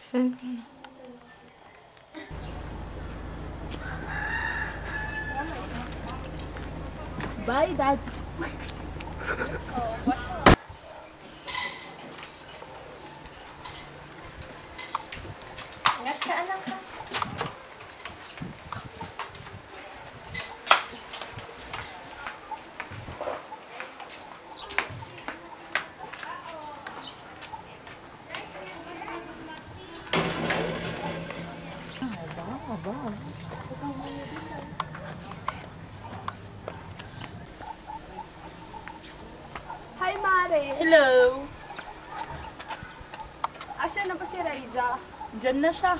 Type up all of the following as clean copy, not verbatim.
Saan ka na? Bye, Dad. Ingat ka, anak ka. Aba. Hi, Mare. Hello. Asa na ba si Raiza? Diyan na siya.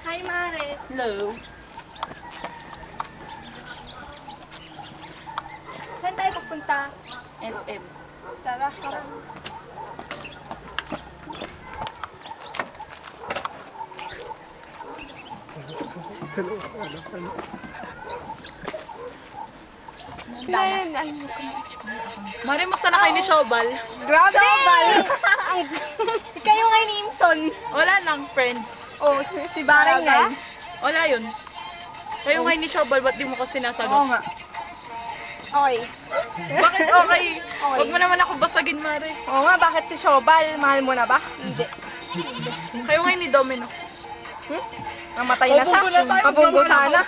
Hi, Mare. Hello. Saan tayo pupunta? SM. Tara, tara. Mari, musta na kayo ni Shobal? Grabe! Kayo nga ni Imson. Wala lang, friends. Oh, si Bareng nga. Wala yun. Kayo ngayon ni Shobal, ba't di mo kasi sinasagot? Oo nga. Okay. Bakit okay? Huwag mo naman ako basagin, Mare. Oo nga, bakit si Shobal? Mahal mo na ba? Hindi. Kayo ngayon ni Domino. Namatay na siya. Pabunggo sana.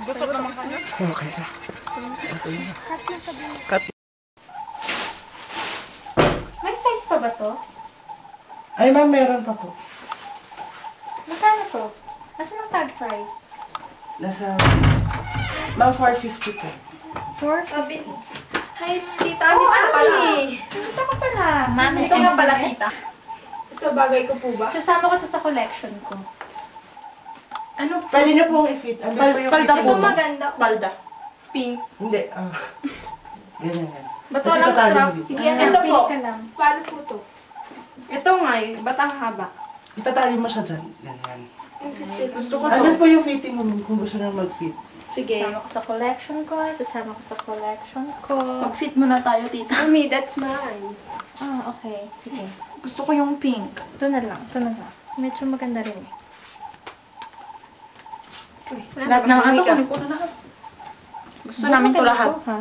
Gusto naman ka na? Okay na. May size pa ba to? Ay, ma'am, meron pa po. Magkano to? Nasaan ang tag price? Nasa... Ma'am, 450 po. 450. Hi, tita. Dito ka pala. Dito ka pala. Mami, ito nga pala, tita. Ito, bagay ko po ba? Kasama ko to sa collection ko. Ano? Pwede na pong i-fit. Ano po yung palda fit? Ito maganda. Palda. Pink. Hindi, ganyan yan. Ba't Kasi walang tatalo strap? dito. Sige, ito po. Paano po to? Ito nga ba't ang haba? Itatali mo siya dyan. Ganyan. Gusto ko Ano to. po yung fitting mo kung gusto na mag-fit? Sige. Sasama ko sa collection ko. Sasama ko sa collection ko. Mag-fit muna tayo, tita. Mami, that's mine. Ah, okay. Sige. Gusto ko yung pink. Ito na lang. Ito na lang. Medyo maganda rin eh. Lahat na ito, kunin ko na lahat. Gusto namin to lahat. Ha?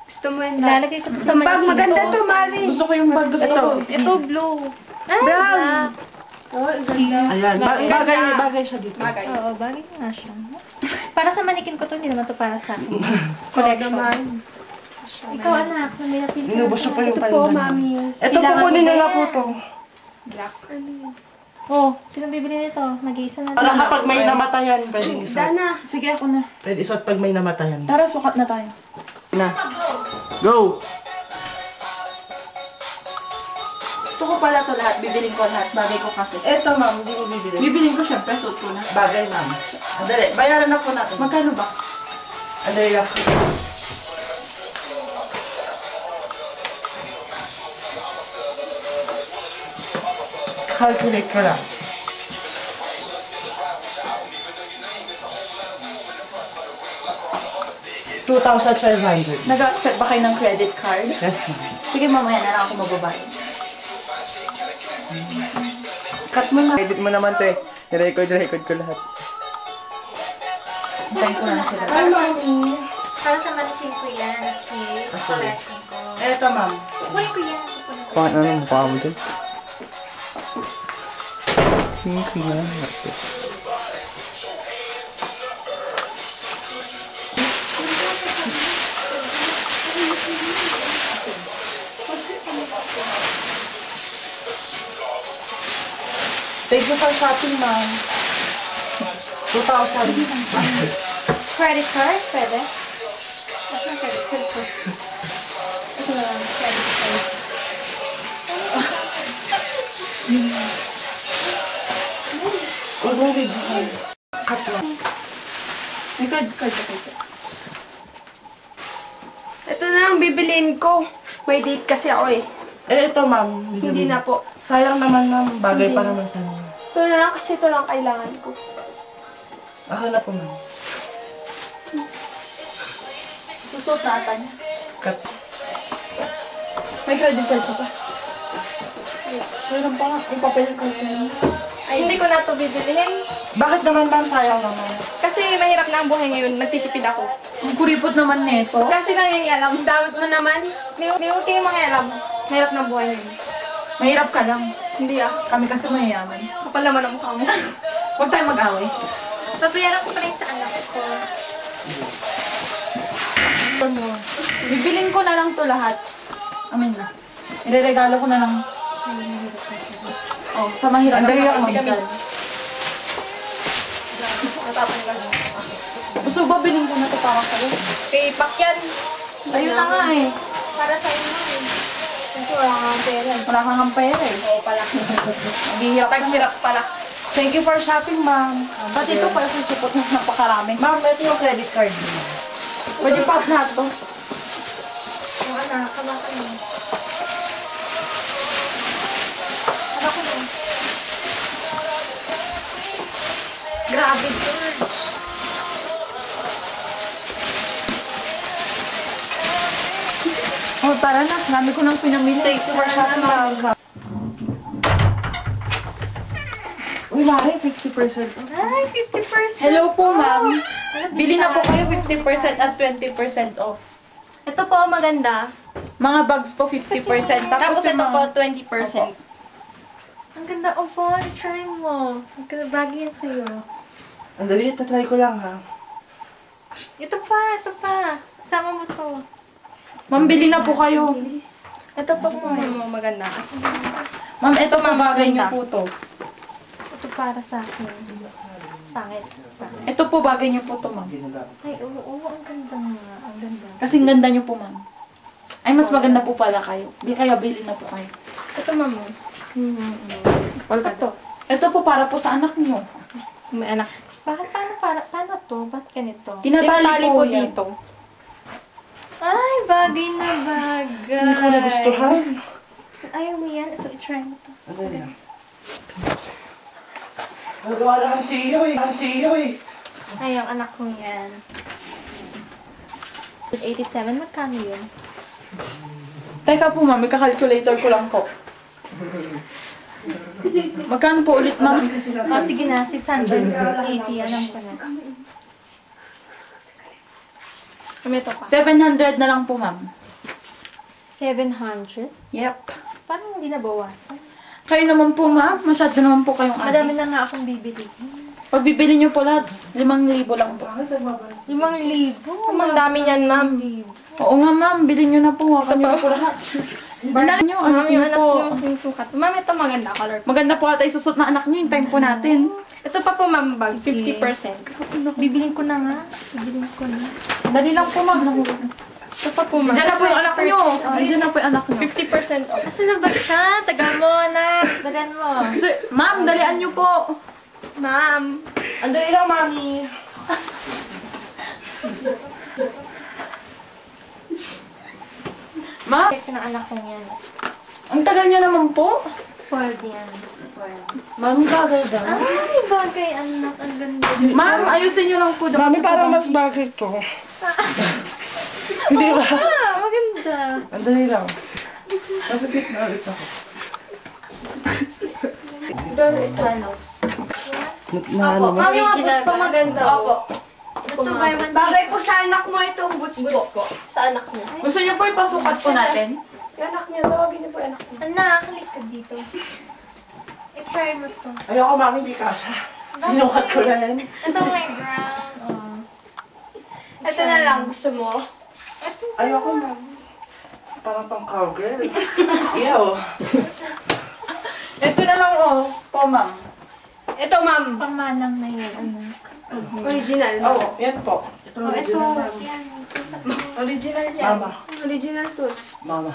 Gusto mo yun Ilalagay ko to sa Pag mannequin maganda ko. to, Mami. Gusto ko yung bag. Gusto ko. Ito blue. Ay, Brown. Oh, ganda. Ayan, bagay siya dito. Bagay. Oo, bagay nga siya. Para sa manikin ko to, hindi naman to para sa akin. Collection. Ikaw anak, may napili ka Inubos na na po to. yung Ito po, palda. Mami. Ito po, kunin na po to. Black. Ano yun? Oh, sino bibili nito? Mag-iisa na Para lang. kapag may namatayan, pwede isuot. Dana. Sige, ako na. Pwede isuot pag may namatayan. Tara, sukat na tayo. Na. Go! Gusto ko pala to lahat. Bibiling ko lahat. Bagay ko kasi. Eto, ma'am, hindi ko bibili. Bibiling ko syempre. Suot ko na. Bagay, ma'am. Andali, bayaran na po natin. Magkano ba? Andali lang. Calculate ko lang. $2,500. Nag-accept ba kayo ng credit card? Yes, ma'am. Sige, mamaya na lang ako magbabayad. Cut mo na. Edit mo naman to eh. I-record ko lahat. Hintayin ko na sila. Ay, Mami. Para sa manikin ko yan. Si collection ko. Eto, ma'am. Uy ko yan. Paano ano mukha mo dun? Singko yan. Thank you for shopping, ma'am. 2,000. Credit card? Pwede? What's my credit card ko? Ito na lang. Credit card. Huwag mo video. Cut lang. May credit card ba kayo? Ito na ang bibiliin ko. May date kasi ako eh. Eh, ito, ma'am. Hindi na po. Sayang naman, ma'am. Bagay pa naman sa inyo. Ito na lang kasi ito lang kailangan ko. Ako na po, ma'am. Susuot natin. Cut. May credit card ka ba? Meron pa ang papel ko. Ay, hindi ko na ito bibilihin. Bakit naman ma'am sayang naman? Kasi mahirap na ang buhay ngayon. Nagtitipid ako. Ang kuripot naman nito. Kasi nangyayalab. Dawit mo naman. Niluti yung mga alam. Mahirap na ang buhay ngayon. Mahirap ka lang. Hindi ah. Kami kasi mayayaman. Kapal naman ang mukha mo. Huwag tayong mag-away. Tatuyaran ko pa rin sa anak ko. Bibiling ko na lang to lahat. Amin na. Ireregalo ko na lang. Oh, sa mahirap. Ang dali ako mag-sal. Gusto ba biling ko na to para sa'yo? Kay Pakyan. Ayun na nga eh. Para sa'yo na eh. Kasi wala kang pera. Wala kang ang pera eh. Oo pala. Naghihirap ka na. Tag-hirap pala. Thank you for shopping, ma'am. Pati ito para sa support na napakarami. Ma'am, ito yung credit card. Pwede pa lahat to. Yung anak, kabakan mo. Kabakan mo. Grabe ito. Oh, tara na. Dami ko nang pinamili. Thank you for shopping, ma'am. Uy, Mari, 50%. Ay, 50%. Hello po, ma'am. Bili na po kayo 50% at 20% off. Ito po, maganda. Mga bags po 50%. Tapos yung ito mga- po, 20%. Opo. Ang ganda, opo. Try mo. Ang ganda, bagay yan sa'yo. Ang dali, tatry ko lang ha. Ito pa. Sama mo to. Ma'am, bili na po kayo. Ito pa po, maganda. Ma'am, ito po bagay niyo po to. Ito para sa akin. Pangit. Ito po bagay niyo po to, ma'am. Ay, oo, ang ganda nga. Ang ganda. Kasi ang ganda niyo po, ma'am. Ay, mas maganda po pala kayo. Kaya bili na po kayo. Ito, ma'am. Wala to. Ito po para po sa anak niyo. May anak. Paano to? Ba't ganito? Tinatali po yan. dito. Ay, bagay na bagay. Hindi ko nagustuhan. Ayaw mo yan. Ito, i-try mo to. Ang dali lang. Nagawa na ang CEO eh. Ang CEO eh. Ay, ang anak ko yan. 87, magkano yun? Teka po, ma'am. May calculator ko lang po. Magkano po ulit, ma'am? Oh, sige na, 680. Alam ko na. Kami ito pa. 700 na lang po, ma'am. 700? Yep. Paano hindi nabawasan? Kayo naman po, ma'am. Masyado naman po kayong Madami adi. na nga akong bibili. Pag bibili niyo po lahat, 5,000 lang po. 5,000? Ang dami niyan, ma'am. Oo nga, ma'am. Bilhin niyo na po. Hakan niyo na po lahat. Bilhin niyo. Ma'am, yung anak po. niyo sinusukat. Ma'am, ito maganda color. Maganda po ata isusot na anak niyo. Yung time po natin. Ito pa po, ma'am, bag. 50%. Bibilin ko na nga. Bibilin ko na. Dali lang po, ma'am. Ito pa po, ma'am. Diyan na po yung anak niyo. Diyan na po yung anak niyo. 50% off. Asan na ba siya? Taga mo, anak. Dagan mo. Sir, ma'am, dalian niyo po. Ma'am. Ang dali lang, mami. Ma'am, Kasi ng anak ko yan. ang tagal niya naman po. Spoiled yan. Spoiled. Mami, bagay daw. Ay, bagay, anak. Ang ganda. Ma'am, ayusin niyo lang po. Mami, parang mas bagay to. Hindi ba? Ah, maganda. Ang dali lang. Dapat na ulit ako. Doon is Hanos. Na ano mo? Mami, yung boots ko maganda. Opo. Ito ba yung Bagay po sa anak mo itong boots po. sa anak mo? Gusto niyo po ipasukat po natin? Yung anak niya, tawagin niyo po yung anak niya. Anak, halik ka dito. I-try mo to. Ayoko, mami, hindi kasha. Sinukat ko na yan. Ito may brown. Oh. Ito na lang, gusto mo? Ayoko, mami. Parang pang cowgirl. Ew. Ito na lang, oh. Po, ma'am. Ito, ma'am. Pamanang na yun, anak. Original. Oo, yan po. Ito original, ma'am. Yan. Original yan. Mama. Original to. Mama.